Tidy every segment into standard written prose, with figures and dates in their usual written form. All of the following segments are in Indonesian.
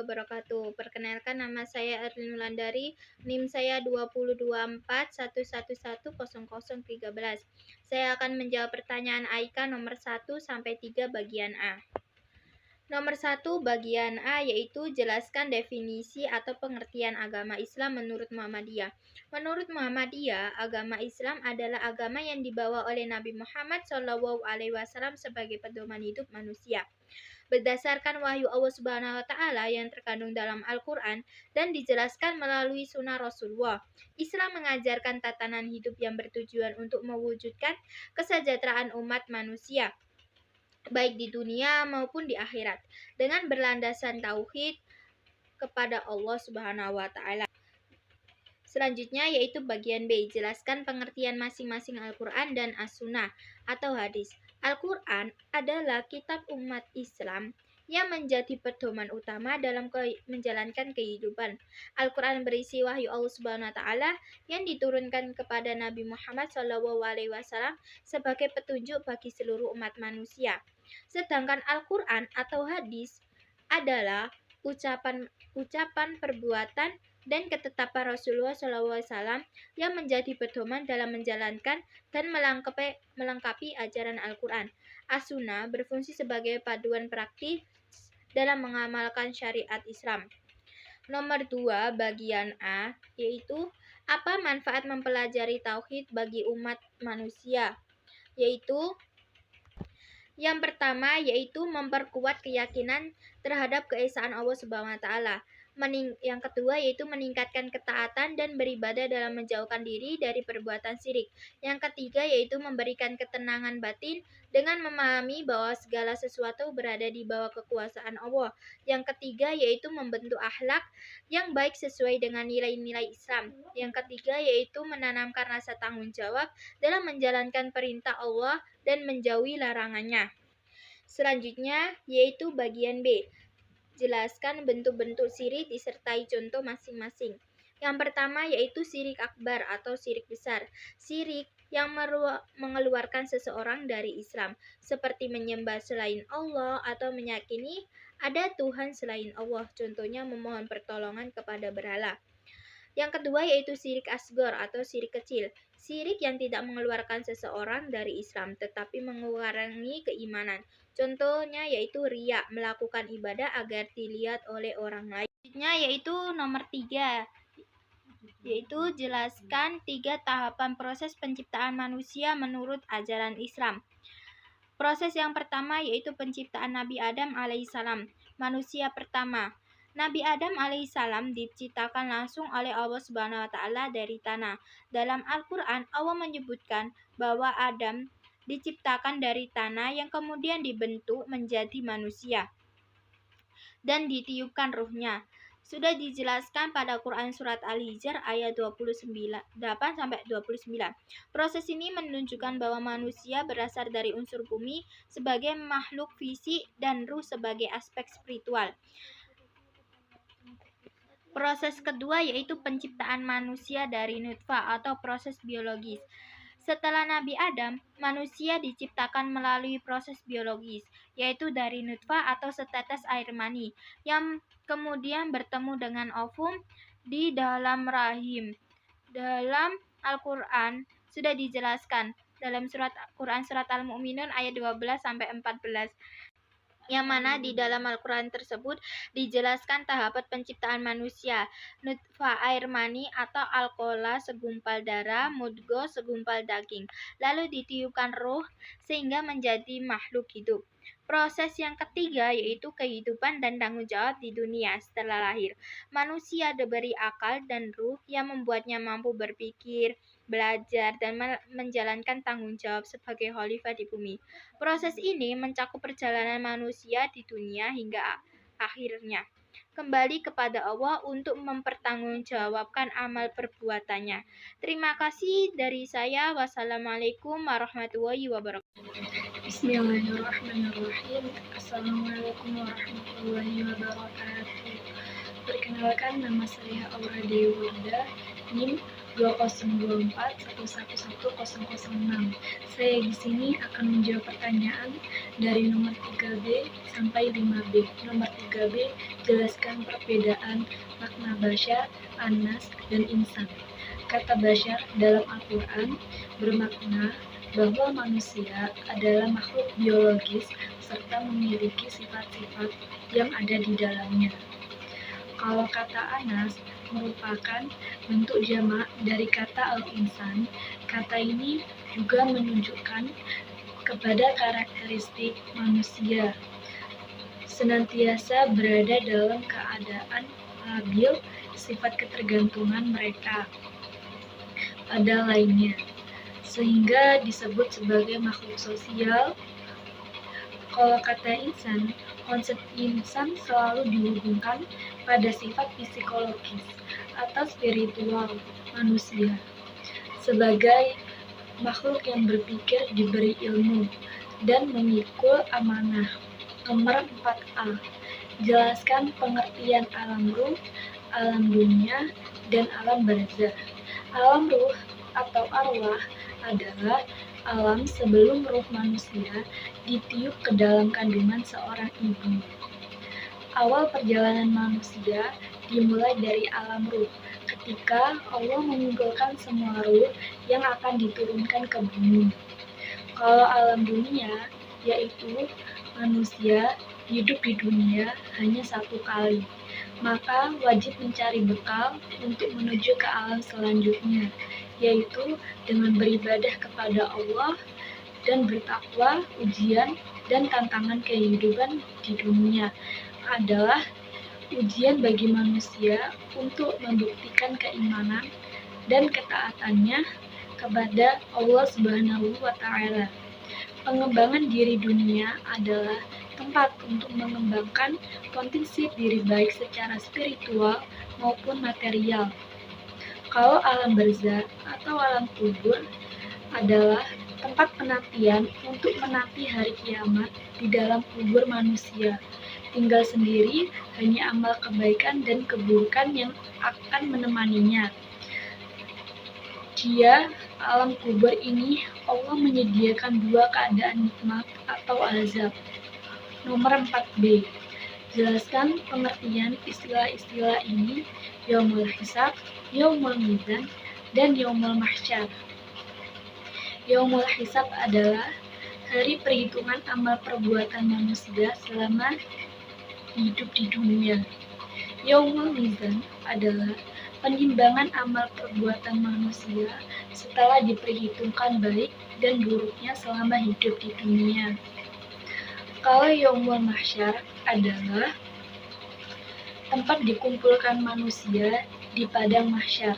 wabarakatuh. Perkenalkan, nama saya Erlin Wulandari, NIM saya 202411110013. Saya akan menjawab pertanyaan Aika nomor 1 sampai 3 bagian A. Nomor 1 bagian A yaitu jelaskan definisi atau pengertian agama Islam menurut Muhammadiyah. Menurut Muhammadiyah, agama Islam adalah agama yang dibawa oleh Nabi Muhammad SAW sebagai pedoman hidup manusia. Berdasarkan wahyu Allah Subhanahu wa Ta'ala yang terkandung dalam Al-Quran dan dijelaskan melalui sunnah Rasulullah. Islam mengajarkan tatanan hidup yang bertujuan untuk mewujudkan kesejahteraan umat manusia, baik di dunia maupun di akhirat, dengan berlandaskan tauhid kepada Allah Subhanahu wa Ta'ala. Selanjutnya yaitu bagian B, jelaskan pengertian masing-masing Al-Quran dan As-Sunnah atau hadis. Al-Quran adalah kitab umat Islam yang menjadi pedoman utama dalam menjalankan kehidupan. Al-Quran berisi wahyu Allah Subhanahu wa Ta'ala yang diturunkan kepada Nabi Muhammad SAW sebagai petunjuk bagi seluruh umat manusia. Sedangkan Al-Quran atau hadis adalah ucapan, perbuatan, dan ketetapan Rasulullah SAW yang menjadi pedoman dalam menjalankan dan melengkapi ajaran Al-Quran. As-Sunnah berfungsi sebagai paduan praktis dalam mengamalkan syariat Islam. Nomor 2 bagian A yaitu apa manfaat mempelajari tauhid bagi umat manusia, yaitu yang pertama yaitu memperkuat keyakinan terhadap keesaan Allah Subhanahu wa Ta'ala. Yang kedua yaitu meningkatkan ketaatan dan beribadah dalam menjauhkan diri dari perbuatan syirik. Yang ketiga yaitu memberikan ketenangan batin dengan memahami bahwa segala sesuatu berada di bawah kekuasaan Allah. Yang ketiga yaitu membentuk akhlak yang baik sesuai dengan nilai-nilai Islam. Yang ketiga yaitu menanamkan rasa tanggung jawab dalam menjalankan perintah Allah dan menjauhi larangannya. Selanjutnya yaitu bagian B, jelaskan bentuk-bentuk syirik disertai contoh masing-masing. Yang pertama yaitu syirik akbar atau syirik besar, syirik yang mengeluarkan seseorang dari Islam, seperti menyembah selain Allah atau meyakini ada Tuhan selain Allah, contohnya memohon pertolongan kepada berhala. Yang kedua yaitu syirik asgor atau syirik kecil, syirik yang tidak mengeluarkan seseorang dari Islam tetapi mengurangi keimanan. Contohnya yaitu riya, melakukan ibadah agar dilihat oleh orang lain. Selanjutnya yaitu nomor 3, yaitu jelaskan 3 tahapan proses penciptaan manusia menurut ajaran Islam. Proses yang pertama yaitu penciptaan Nabi Adam alaihissalam, manusia pertama. Nabi Adam alaihissalam diciptakan langsung oleh Allah Subhanahu wa Ta'ala dari tanah. Dalam Al-Quran, Allah menyebutkan bahwa Adam diciptakan dari tanah yang kemudian dibentuk menjadi manusia dan ditiupkan ruhnya. Sudah dijelaskan pada Quran Surat Al-Hijr ayat 8-29. Proses ini menunjukkan bahwa manusia berasal dari unsur bumi sebagai makhluk fisik dan ruh sebagai aspek spiritual. Proses kedua yaitu penciptaan manusia dari nutfah atau proses biologis. Setelah Nabi Adam, manusia diciptakan melalui proses biologis, yaitu dari nutfah atau setetes air mani, yang kemudian bertemu dengan ovum di dalam rahim. Dalam Al-Quran sudah dijelaskan dalam Quran Surat Al-Mu'minun ayat 12-14. Yang mana di dalam Al-Quran tersebut dijelaskan tahapan penciptaan manusia, nutfah air mani atau alkola segumpal darah, mudghah segumpal daging, lalu ditiupkan ruh sehingga menjadi makhluk hidup. Proses yang ketiga yaitu kehidupan dan tanggung jawab di dunia setelah lahir. Manusia diberi akal dan ruh yang membuatnya mampu berpikir, belajar, dan menjalankan tanggung jawab sebagai khalifah di bumi. Proses ini mencakup perjalanan manusia di dunia hingga akhirnya kembali kepada Allah untuk mempertanggungjawabkan amal perbuatannya. Terima kasih dari saya. Wassalamualaikum warahmatullahi wabarakatuh. Bismillahirrahmanirrahim. Assalamualaikum warahmatullahi wabarakatuh. Perkenalkan, nama saya Aura Dewanda, NIM 2024 Saya di sini akan menjawab pertanyaan dari nomor 3B sampai 5B. Nomor 3B, jelaskan perbedaan makna basyar, anas, dan insan. Kata basyar dalam Al-Quran bermakna bahwa manusia adalah makhluk biologis serta memiliki sifat-sifat yang ada di dalamnya. Kalau kata anas merupakan bentuk jamak dari kata al-insan. Kata ini juga menunjukkan kepada karakteristik manusia senantiasa berada dalam keadaan labil, sifat ketergantungan mereka pada lainnya, sehingga disebut sebagai makhluk sosial. Kalau kata insan, konsep insan selalu dihubungkan pada sifat psikologis atau spiritual manusia sebagai makhluk yang berpikir, diberi ilmu, dan memikul amanah. Nomor 4A, jelaskan pengertian alam ruh, alam dunia, dan alam barzah. Alam ruh atau arwah adalah alam sebelum ruh manusia ditiup ke dalam kandungan seorang ibu. Awal perjalanan manusia dimulai dari alam ruh, ketika Allah mengumpulkan semua ruh yang akan diturunkan ke bumi. Kalau alam dunia, yaitu manusia hidup di dunia hanya satu kali, maka wajib mencari bekal untuk menuju ke alam selanjutnya, yaitu dengan beribadah kepada Allah dan bertakwa. Ujian dan tantangan kehidupan di dunia adalah ujian bagi manusia untuk membuktikan keimanan dan ketaatannya kepada Allah Subhanahu wa Ta'ala. Pengembangan diri dunia adalah tempat untuk mengembangkan potensi diri baik secara spiritual maupun material. Kalau alam barzah atau alam kubur adalah tempat penantian untuk menanti hari kiamat di dalam kubur manusia. Tinggal sendiri, hanya amal kebaikan dan keburukan yang akan menemaninya. Dia, alam kubur ini, Allah menyediakan dua keadaan nikmat atau azab. Nomor 4B, jelaskan pengertian istilah-istilah ini: yaumul hisab, yaumul mizan, dan yaumul mahsyar. Yaumul hisab adalah hari perhitungan amal perbuatan manusia selama hidup di dunia. Yaumul mizan adalah penimbangan amal perbuatan manusia setelah diperhitungkan baik dan buruknya selama hidup di dunia. Kalau yaumul mahsyar adalah tempat dikumpulkan manusia di padang mahsyar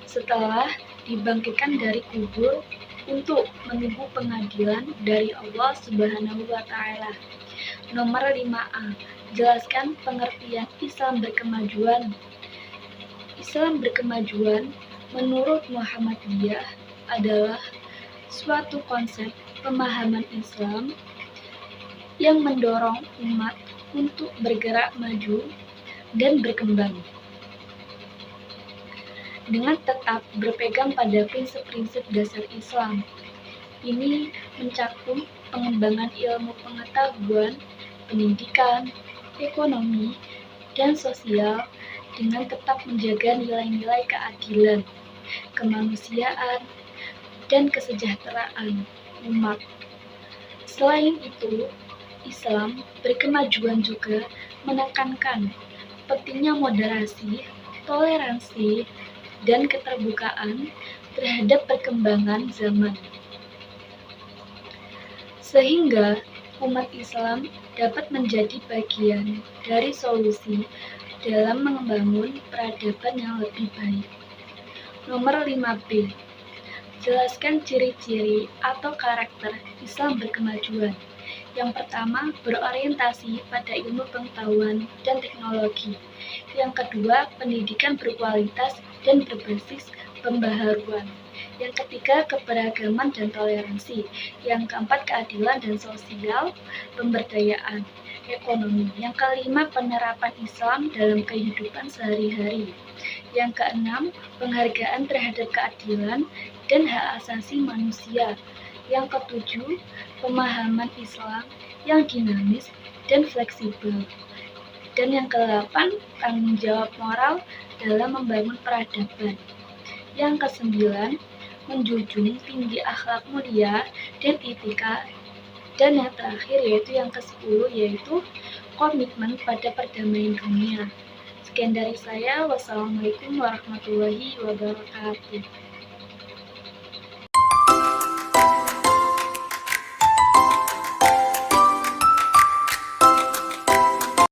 setelah dibangkitkan dari kubur untuk menunggu pengadilan dari Allah Subhanahu wa Ta'ala. Nomor 5A, jelaskan pengertian Islam berkemajuan. Islam berkemajuan menurut Muhammadiyah adalah suatu konsep pemahaman Islam yang mendorong umat untuk bergerak maju dan berkembang dengan tetap berpegang pada prinsip-prinsip dasar Islam. Ini mencakup pengembangan ilmu pengetahuan, pendidikan, ekonomi, dan sosial dengan tetap menjaga nilai-nilai keadilan, kemanusiaan, dan kesejahteraan umat. Selain itu, Islam berkemajuan juga menekankan pentingnya moderasi, toleransi, dan keterbukaan terhadap perkembangan zaman, sehingga umat Islam dapat menjadi bagian dari solusi dalam membangun peradaban yang lebih baik. Nomor 5B, jelaskan ciri-ciri atau karakter Islam berkemajuan. Yang pertama, berorientasi pada ilmu pengetahuan dan teknologi. Yang kedua, pendidikan berkualitas dan berbasis pembaharuan. Yang ketiga, keberagaman dan toleransi. Yang keempat, keadilan dan sosial pemberdayaan. ekonomi. Yang kelima, penerapan Islam dalam kehidupan sehari-hari. Yang keenam, penghargaan terhadap keadilan dan hak asasi manusia. Yang ketujuh, pemahaman Islam yang dinamis dan fleksibel. Dan yang kedelapan, tanggung jawab moral dalam membangun peradaban. Yang kesembilan, menjunjung tinggi akhlak mulia dan etika. Dan yang terakhir yaitu yang ke-10, yaitu komitmen pada perdamaian dunia. Sekian dari saya. Wassalamualaikum warahmatullahi wabarakatuh.